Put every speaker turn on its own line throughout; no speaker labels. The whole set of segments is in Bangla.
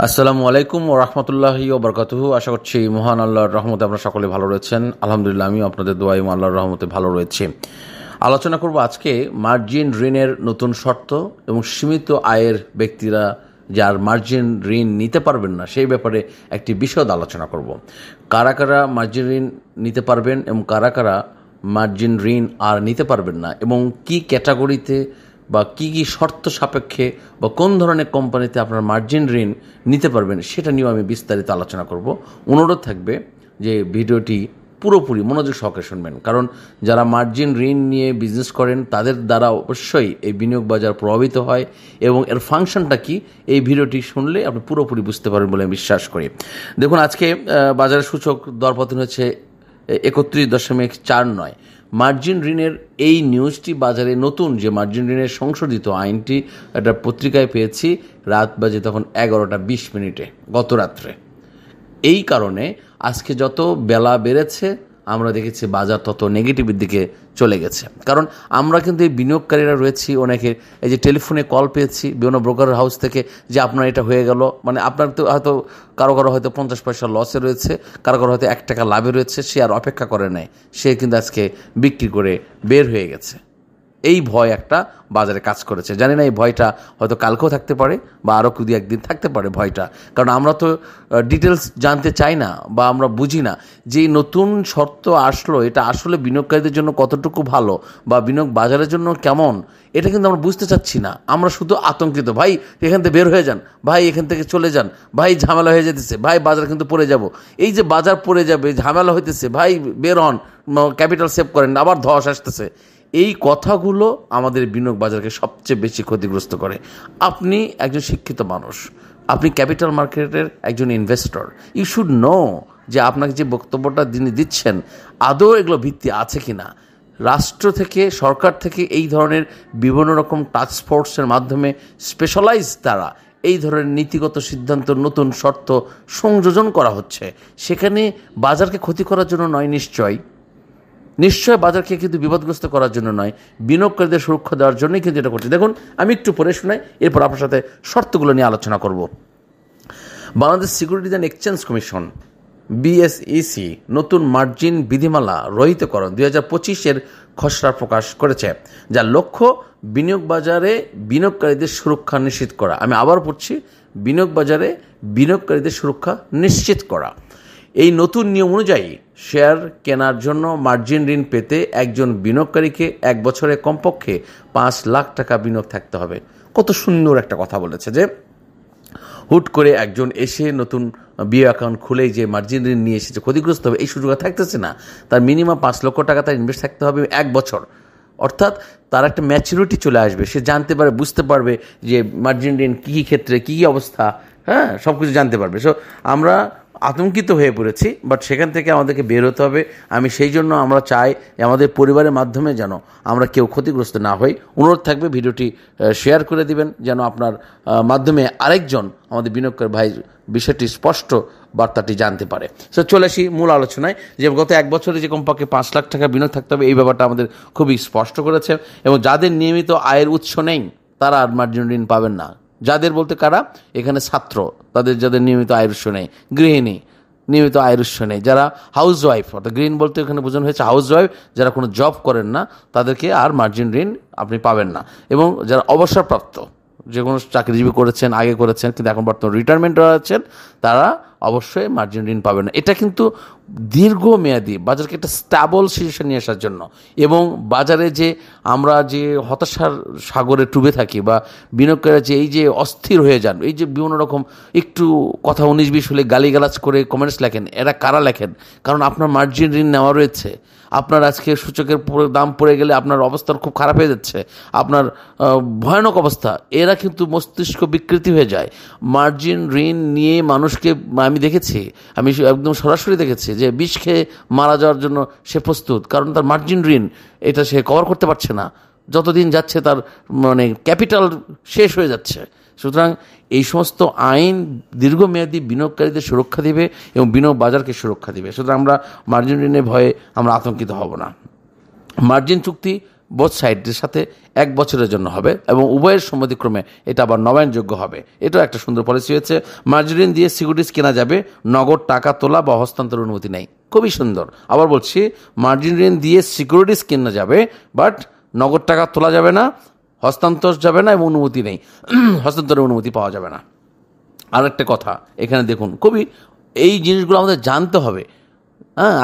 আসসালামু আলাইকুম ওয়া রাহমাতুল্লাহি ওয়া বারাকাতুহু। আশা করছি মহান আল্লাহর রহমতে আপনারা সকলে ভালো রয়েছেন। আলহামদুলিল্লাহ, আমিও আপনাদের দোয়ায় আল্লাহর রহমতে ভালো রয়েছি। আলোচনা করব আজকে মার্জিন ঋণের নতুন শর্ত এবং সীমিত আয়ের ব্যক্তিরা যার মার্জিন ঋণ নিতে পারবেন না সেই ব্যাপারে একটি বিশদ আলোচনা করব। কারা কারা মার্জিন ঋণ নিতে পারবেন এবং কারা কারা মার্জিন ঋণ আর নিতে পারবেন না, এবং কি ক্যাটাগরিতে বা কী কী শর্ত সাপেক্ষে বা কোন ধরনের কোম্পানিতে আপনার মার্জিন ঋণ নিতে পারবেন সেটা নিয়েও আমি বিস্তারিত আলোচনা করব। অনুরোধ থাকবে যে ভিডিওটি পুরোপুরি মনোযোগ সহকারে শুনবেন, কারণ যারা মার্জিন ঋণ নিয়ে বিজনেস করেন তাদের দ্বারা অবশ্যই এই বিনিয়োগ বাজার প্রভাবিত হয়, এবং এর ফাংশনটা কি এই ভিডিওটি শুনলে আপনি পুরোপুরি বুঝতে পারবেন বলে আমি বিশ্বাস করি। দেখুন, আজকে বাজারের সূচক দরপতন হয়েছে 31.49। মার্জিন ঋণের এই নিউজটি বাজারে নতুন, যে মার্জিন ঋণের সংশোধিত আইনটি একটা পত্রিকায় পেয়েছি রাত বাজে তখন 11:20 গত রাত্রে। এই কারণে আজকে যত বেলা বেড়েছে আমরা দেখেছি বাজার তত নেগেটিভের দিকে চলে গেছে। কারণ আমরা কিন্তু এই বিনিয়োগকারীরা রয়েছি অনেকে, এই যে টেলিফোনে কল পেয়েছি বিভিন্ন ব্রোকার হাউস থেকে যে আপনার এটা হয়ে গেল, মানে আপনার তো হয়তো কারো হয়তো 50 পয়সা লসে রয়েছে, কারো হয়তো 1 টাকা লাভে রয়েছে, সে আর অপেক্ষা করে নেয়, সে কিন্তু আজকে বিক্রি করে বের হয়ে গেছে। এই ভয় একটা বাজারে কাজ করেছে। জানি না এই ভয়টা হয়তো কালকেও থাকতে পারে বা আরও একদিন থাকতে পারে ভয়টা, কারণ আমরা তো ডিটেলস জানতে চাই না বা আমরা বুঝি না যে নতুন শর্ত আসলো এটা আসলে বিনিয়োগকারীদের জন্য কতটুকু ভালো বা বিনিয়োগ বাজারের জন্য কেমন, এটা কিন্তু আমরা বুঝতে চাচ্ছি না। আমরা শুধু আতঙ্কিত, ভাই এখান থেকে বের হয়ে যান, ভাই এখান থেকে চলে যান, ভাই ঝামেলা হয়ে যেতেছে, ভাই বাজার কিন্তু পড়ে যাব। এই যে বাজার পড়ে যাবে, ঝামেলা হইতেছে, ভাই বের হন, ক্যাপিটাল সেভ করেন, আবার ধস আসতেছে, এই কথাগুলো আমাদের বিনিয়োগ বাজারকে সবচেয়ে বেশি ক্ষতিগ্রস্ত করে। আপনি একজন শিক্ষিত মানুষ, আপনি ক্যাপিটাল মার্কেটের একজন ইনভেস্টর, ইউ শুড নো যে আপনাকে যে বক্তব্যটা তিনি দিচ্ছেন আদৌ এগুলো ভিত্তি আছে কি না। রাষ্ট্র থেকে, সরকার থেকে এই ধরনের বিভিন্ন রকম টাস্ক ফোর্সের মাধ্যমে স্পেশালাইজ তারা এই ধরনের নীতিগত সিদ্ধান্ত, নতুন শর্ত সংযোজন করা হচ্ছে, সেখানে বাজারকে ক্ষতি করার জন্য নয়, নিশ্চয় বাজারকে কিন্তু বিপদগ্রস্ত করার জন্য নয়, বিনিয়োগকারীদের সুরক্ষা দেওয়ার জন্যই কিন্তু এটা করছে। দেখুন, আমি একটু পরে শোনাই, এরপর আপনার সাথে শর্তগুলো নিয়ে আলোচনা করব। Bangladesh securities and exchange commission BSEC নতুন মার্জিন বিধিমালা রহিতকরণ 2025 খসড়া প্রকাশ করেছে, যার লক্ষ্য বিনিয়োগ বাজারে বিনিয়োগকারীদের সুরক্ষা নিশ্চিত করা। আমি আবার পড়ছি, বিনিয়োগ বাজারে বিনিয়োগকারীদের সুরক্ষা নিশ্চিত করা। এই নতুন নিয়ম অনুযায়ী শেয়ার কেনার জন্য মার্জিন ঋণ পেতে একজন বিনিয়োগকারীকে 1 বছরে কমপক্ষে 5 লাখ টাকা বিনিয়োগ থাকতে হবে। কত সুন্দর একটা কথা বলেছে যে হুট করে একজন এসে নতুন বিও অ্যাকাউন্ট খুলেই যে মার্জিন ঋণ নিয়ে এসেছে ক্ষতিগ্রস্ত হবে, এই সুযোগ থাকতেছে না। তার মিনিমাম 5 লক্ষ টাকা তার ইনভেস্ট থাকতে হবে 1 বছর, অর্থাৎ তার একটা ম্যাচুরিটি চলে আসবে, সে জানতে পারবে, বুঝতে পারবে যে মার্জিন ঋণ কী কী ক্ষেত্রে কী কী অবস্থা, হ্যাঁ, সব কিছু জানতে পারবে। সো আমরা আতঙ্কিত হয়ে পড়েছি, বাট সেখান থেকে আমাদেরকে বের হতে হবে। আমি সেই জন্য আমরা চাই আমাদের পরিবারের মাধ্যমে যেন আমরা কেউ ক্ষতিগ্রস্ত না হই। অনুরোধ থাকবে ভিডিওটি শেয়ার করে দিবেন, যেন আপনার মাধ্যমে আরেকজন আমাদের বিনিয়োগকারী ভাই বিষয়টি স্পষ্ট বার্তাটি জানতে পারে। সো চলে আসি মূল আলোচনায়, যে গত 1 বছরে যে কমপক্ষে 5 লাখ টাকা বিনিয়োগ থাকতে হবে, এই ব্যাপারটা আমাদের খুবই স্পষ্ট করেছে। এবং যাদের নিয়মিত আয়ের উৎস নেই তারা আর মার্জিন ঋণ পাবেন না। যাদের বলতে কারা, এখানে ছাত্র, যাদের নিয়মিত আয়ের উৎস নেই, গৃহিণী নিয়মিত আয়ের উৎস নেই, যারা হাউস ওয়াইফ, অর্থাৎ গৃহিণী বলতে এখানে বোঝানো হয়েছে হাউস ওয়াইফ, যারা কোনো জব করেন না, তাদেরকে আর মার্জিন ঋণ আপনি পাবেন না। এবং যারা অবসরপ্রাপ্ত, যে কোনো চাকরিজীবী করেছেন, আগে করেছেন কিন্তু এখন বর্তমানে রিটায়ারমেন্ট আছেন, তারা অবশ্যই মার্জিন ঋণ পাবেন না। এটা কিন্তু দীর্ঘমেয়াদী বাজারকে একটা স্ট্যাবল সিচুয়েশন নিয়ে আসার জন্য, এবং বাজারে যে আমরা যে হতাশার সাগরে ডুবে থাকি বা বিনিয়োগকারীরা যে এই যে অস্থির হয়ে যান, এই যে বিভিন্ন রকম একটু কথা 19-20 হলে গালিগালাজ করে কমেন্টস লেখেন, এরা কারা লেখেন? কারণ আপনার মার্জিন ঋণ নেওয়া রয়েছে, আপনার আজকে সূচকের দাম পড়ে গেলে আপনার অবস্থা খুব খারাপ হয়ে যাচ্ছে, আপনার ভয়ানক অবস্থা, এরা কিন্তু মস্তিষ্ক বিকৃতি হয়ে যায়। মার্জিন ঋণ নিয়ে মানুষকে আমি দেখেছি, আমি একদম সরাসরি দেখেছি যে বিষ খেয়ে মারা যাওয়ার জন্য সে প্রস্তুত, কারণ তার মার্জিন ঋণ এটা সে কভার করতে পারছে না, যতদিন যাচ্ছে তার ক্যাপিটাল শেষ হয়ে যাচ্ছে। সুতরাং এই সমস্ত আইন দীর্ঘমেয়াদী বিনিয়োগকারীদের সুরক্ষা দিবে এবং বিনিয়োগ বাজারকে সুরক্ষা দিবে। সুতরাং আমরা মার্জিন ঋণের ভয়ে আমরা আতঙ্কিত হব না। মার্জিন চুক্তি বোথ সাইডের সাথে 1 বছরের জন্য হবে এবং উভয়ের সম্মতিক্রমে এটা আবার নবায়নযোগ্য হবে। এটাও একটা সুন্দর পলিসি হয়েছে। মার্জিন ঋণ দিয়ে সিকিউরিটিজ কেনা যাবে, নগদ টাকা তোলা বা হস্তান্তরের অনুমতি নেই। খুবই সুন্দর। আবার বলছি, মার্জিন ঋণ দিয়ে সিকিউরিটিজ কেনা যাবে, বাট নগদ টাকা তোলা যাবে না, হস্তান্তর যাবে না এবং অনুমতি নেই, হস্তান্তরের অনুমতি পাওয়া যাবে না। আর একটা কথা এখানে দেখুন, খুবই এই জিনিসগুলো আমাদের জানতে হবে।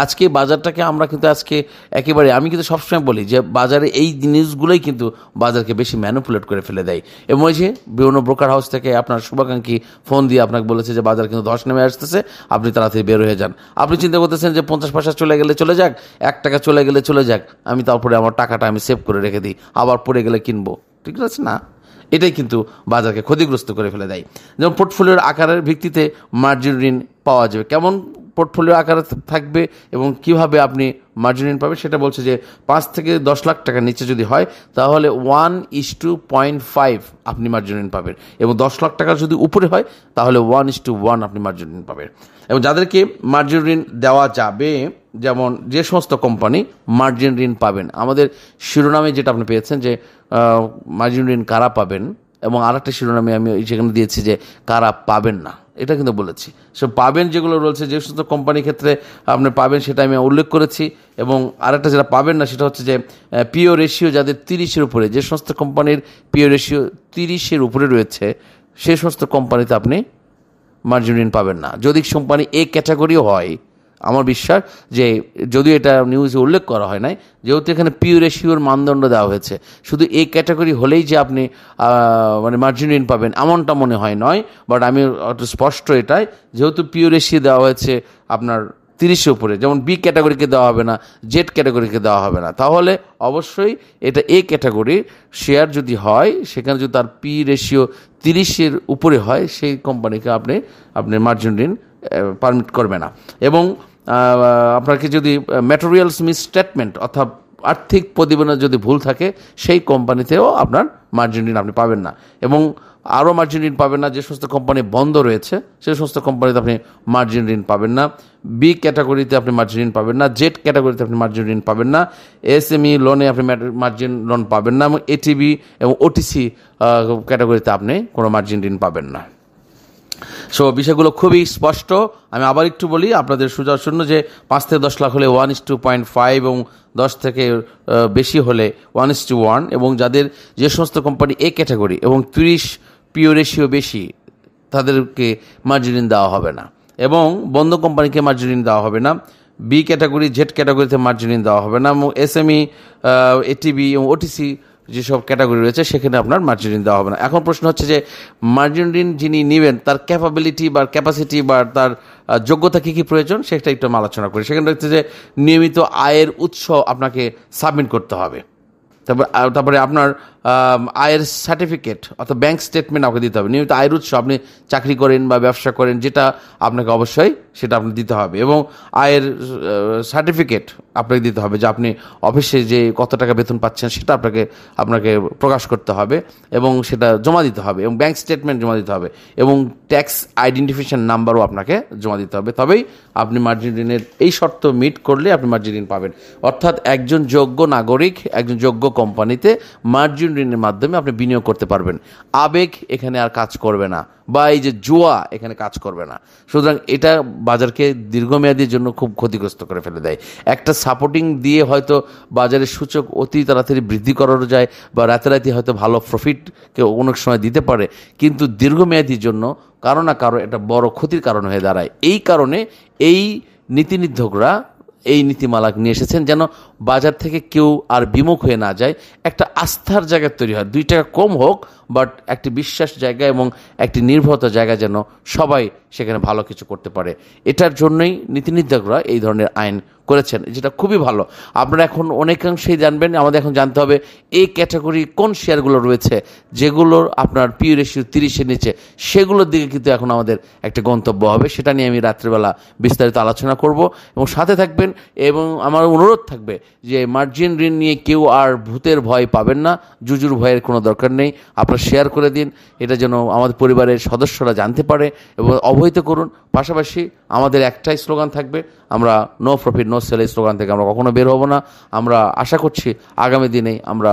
আজকে বাজারটাকে আমরা কিন্তু আজকে একেবারে, আমি কিন্তু সবসময় বলি যে বাজারে এই জিনিসগুলোই কিন্তু বাজারকে বেশি ম্যানিপুলেট করে ফেলে দেয়। এবং ওই যে বিভিন্ন ব্রোকার হাউস থেকে আপনার শুভাকাঙ্ক্ষী ফোন দিয়ে আপনাকে বলেছে যে বাজার কিন্তু ধস নেমে আসতেছে, আপনি তাড়াতাড়ি বের হয়ে যান। আপনি চিন্তা করতেছেন যে 50 পয়সা চলে গেলে চলে যাক, 1 টাকা চলে গেলে চলে যাক, আমি তারপরে আমার টাকাটা আমি সেভ করে রেখে দিই, আবার পড়ে গেলে কিনবো। ঠিক আছে না? এটাই কিন্তু বাজারকে ক্ষতিগ্রস্ত করে ফেলে দেয়। যেমন পোর্টফোলিওর আকারের ভিত্তিতে মার্জিন ঋণ পাওয়া যাবে। কেমন পোর্টফোলিও আকারে থাকবে এবং কিভাবে আপনি মার্জিন ঋণ পাবেন সেটা বলছে যে 5 থেকে 10 লাখ টাকার নিচে যদি হয় তাহলে 1:0.5 আপনি মার্জিন ঋণ পাবেন, এবং 10 লাখ টাকার যদি উপরে হয় তাহলে 1:1 আপনি মার্জিন ঋণ পাবেন। এবং যাদেরকে মার্জিন ঋণ দেওয়া যাবে, যেমন যে সমস্ত কোম্পানি মার্জিন ঋণ পাবেন, আমাদের শিরোনামে যেটা আপনি পেয়েছেন যে মার্জিন ঋণ কারা পাবেন, এবং আরেকটা শিরোনামে আমি সেখানে দিয়েছি যে কারা পাবেন না, এটা কিন্তু বলেছি। সো পাবেন যেগুলো রয়েছে, যে সমস্ত কোম্পানির ক্ষেত্রে আপনি পাবেন সেটা আমি উল্লেখ করেছি। এবং আরেকটা যেটা পাবেন না সেটা হচ্ছে যে পিও রেশিও যাদের 30-এর উপরে, যে সমস্ত কোম্পানির পিও রেশিও 30-এর উপরে রয়েছে সেই সমস্ত কোম্পানিতে আপনি মার্জিন ঋণ পাবেন না। যদি কোম্পানি এ ক্যাটাগরিও হয়, আমার বিশ্বাস যে, যদিও এটা নিউজে উল্লেখ করা হয় নাই, যেহেতু এখানে পিও রেশিওর মানদণ্ড দেওয়া হয়েছে, শুধু এই ক্যাটাগরি হলেই যে আপনি মানে মার্জিন ঋণ পাবেন এমনটা মনে হয় নয়। বাট আমি একটু স্পষ্ট এটাই, যেহেতু পিও রেশিও দেওয়া হয়েছে আপনার 30-এর উপরে, যেমন বি ক্যাটাগরিকে দেওয়া হবে না, জেড ক্যাটাগরিকে দেওয়া হবে না, তাহলে অবশ্যই এটা এ ক্যাটাগরির শেয়ার যদি হয়, সেখানে যদি তার পি রেশিও 30-এর উপরে হয়, সেই কোম্পানিকে আপনি মার্জিন ঋণ পারমিট করবে না। এবং আপনাকে যদি ম্যাটেরিয়ালস মিসস্টেটমেন্ট অর্থাৎ আর্থিক প্রতিবেদনে যদি ভুল থাকে, সেই কোম্পানিতেও আপনার মার্জিন ঋণ আপনি পাবেন না। এবং আরও মার্জিন ঋণ পাবেন না যে সমস্ত কোম্পানি বন্ধ রয়েছে, সেই সমস্ত কোম্পানিতে আপনি মার্জিন ঋণ পাবেন না। বি ক্যাটাগরিতে আপনি মার্জিন ঋণ পাবেন না, জেড ক্যাটাগরিতে আপনি মার্জিন ঋণ পাবেন না, এসএমই লোনে আপনি মার্জিন লোন পাবেন না, এবং এটিবি এবং ওটিসি ক্যাটাগরিতে আপনি কোনো মার্জিন ঋণ পাবেন না। সো বিষয়গুলো খুবই স্পষ্ট। আমি আবার একটু বলি আপনাদের সুযোগের জন্য যে 5 থেকে 10 লাখ হলে 1:2.5 এবং 10 থেকে বেশি হলে 1:1, এবং যাদের যে সমস্ত কোম্পানি এ ক্যাটাগরি এবং 30 পিও রেশিও বেশি তাদেরকে মার্জিন ঋণ দেওয়া হবে না, এবং বন্ধ কোম্পানিকে মার্জিন ঋণ দেওয়া হবে না। বি ক্যাটাগরি, জেড ক্যাটাগরিতে মার্জিন ঋণ দেওয়া হবে না, এবং এসএমই, এটিবি এবং ওটিসি যেসব ক্যাটাগরি রয়েছে সেখানে আপনার মার্জিন ঋণ দেওয়া হবে না। এখন প্রশ্ন হচ্ছে যে মার্জিন ঋণ যিনি নেবেন তার ক্যাপাবিলিটি বা ক্যাপাসিটি বা তার যোগ্যতা কী কী প্রয়োজন সেটা একটু আমি আলোচনা করি। সেখানে হচ্ছে যে নিয়মিত আয়ের উৎস আপনাকে সাবমিট করতে হবে, তারপরে আপনার আয়ের সার্টিফিকেট অর্থাৎ ব্যাংক স্টেটমেন্ট আপনাকে দিতে হবে। নিয়মিত আয়ের উৎস, আপনি চাকরি করেন বা ব্যবসা করেন যেটা, আপনাকে অবশ্যই সেটা আপনি দিতে হবে, এবং আয়ের সার্টিফিকেট আপনাকে দিতে হবে যে আপনি অফিসে যে কত টাকা বেতন পাচ্ছেন সেটা আপনাকে প্রকাশ করতে হবে এবং সেটা জমা দিতে হবে, এবং ব্যাংক স্টেটমেন্ট জমা দিতে হবে, এবং ট্যাক্স আইডেন্টিফিকেশন নাম্বারও আপনাকে জমা দিতে হবে। তবেই আপনি মার্জিন ঋণের এই শর্ত মিট করলে আপনি মার্জিন ঋণ পাবেন। অর্থাৎ একজন যোগ্য নাগরিক একজন যোগ্য কোম্পানিতে মার্জিন ঋণের মাধ্যমে আপনি বিনিয়োগ করতে পারবেন। আবেগ এখানে আর কাজ করবে না, বা এই যে জুয়া এখানে কাজ করবে না। সুতরাং এটা বাজারকে দীর্ঘমেয়াদীর জন্য খুব ক্ষতিগ্রস্ত করে ফেলে দেয়। একটা সাপোর্টিং দিয়ে হয়তো বাজারের সূচক অতি তাড়াতাড়ি বৃদ্ধি করানো যায়, বা রাতারাতি হয়তো ভালো প্রফিটকে অনেক সময় দিতে পারে, কিন্তু দীর্ঘমেয়াদীর জন্য কারো না কারো এটা বড় ক্ষতির কারণ হয়ে দাঁড়ায়। এই কারণে এই নীতি নির্ধারকরা এই নীতিমালা নিয়ে এসেছেন যেন বাজার থেকে কেউ আর বিমুখ হয়ে না যায়, একটা আস্থার জায়গা তৈরি হয়। 2 টাকা কম হোক, বাট একটি বিশ্বাস জায়গা এবং একটি নির্ভরতার জায়গা যেন সবাই সেখানে ভালো কিছু করতে পারে। এটার জন্যই নীতি নির্ধারকরা এই ধরনের আইন করেছেন, যেটা খুবই ভালো। আপনারা এখন অনেকাংশেই জানবেন, আমাদের এখন জানতে হবে এই ক্যাটাগরি কোন শেয়ারগুলো রয়েছে যেগুলোর আপনার পিও রেশিও 30-এর নিচে, সেগুলোর দিকে কিন্তু এখন আমাদের একটা গন্তব্য হবে। সেটা নিয়ে আমি রাত্রিবেলা বিস্তারিত আলোচনা করব, এবং সাথে থাকবেন। এবং আমার অনুরোধ থাকবে যে মার্জিন ঋণ নিয়ে কেউ আর ভূতের ভয় পাবেন না, জুজুর ভয়ের কোনো দরকার নেই। আপনার শেয়ার করে দিন, এটা যেন আমাদের পরিবারের সদস্যরা জানতে পারে এবং অবহিত করুন। পাশাপাশি আমাদের একটাই স্লোগান থাকবে, আমরা নো প্রফিট নো সেল এই স্লোগান থেকে আমরা কখনো বের হব না। আমরা আশা করছি আগামী দিনে আমরা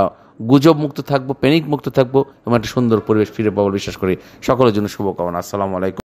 গুজব মুক্ত থাকবো, প্যানিক মুক্ত থাকবো এবং একটা সুন্দর পরিবেশ ফিরে পাবো বিশ্বাস করি। সকলের জন্য শুভকামনা। আসসালামু আলাইকুম।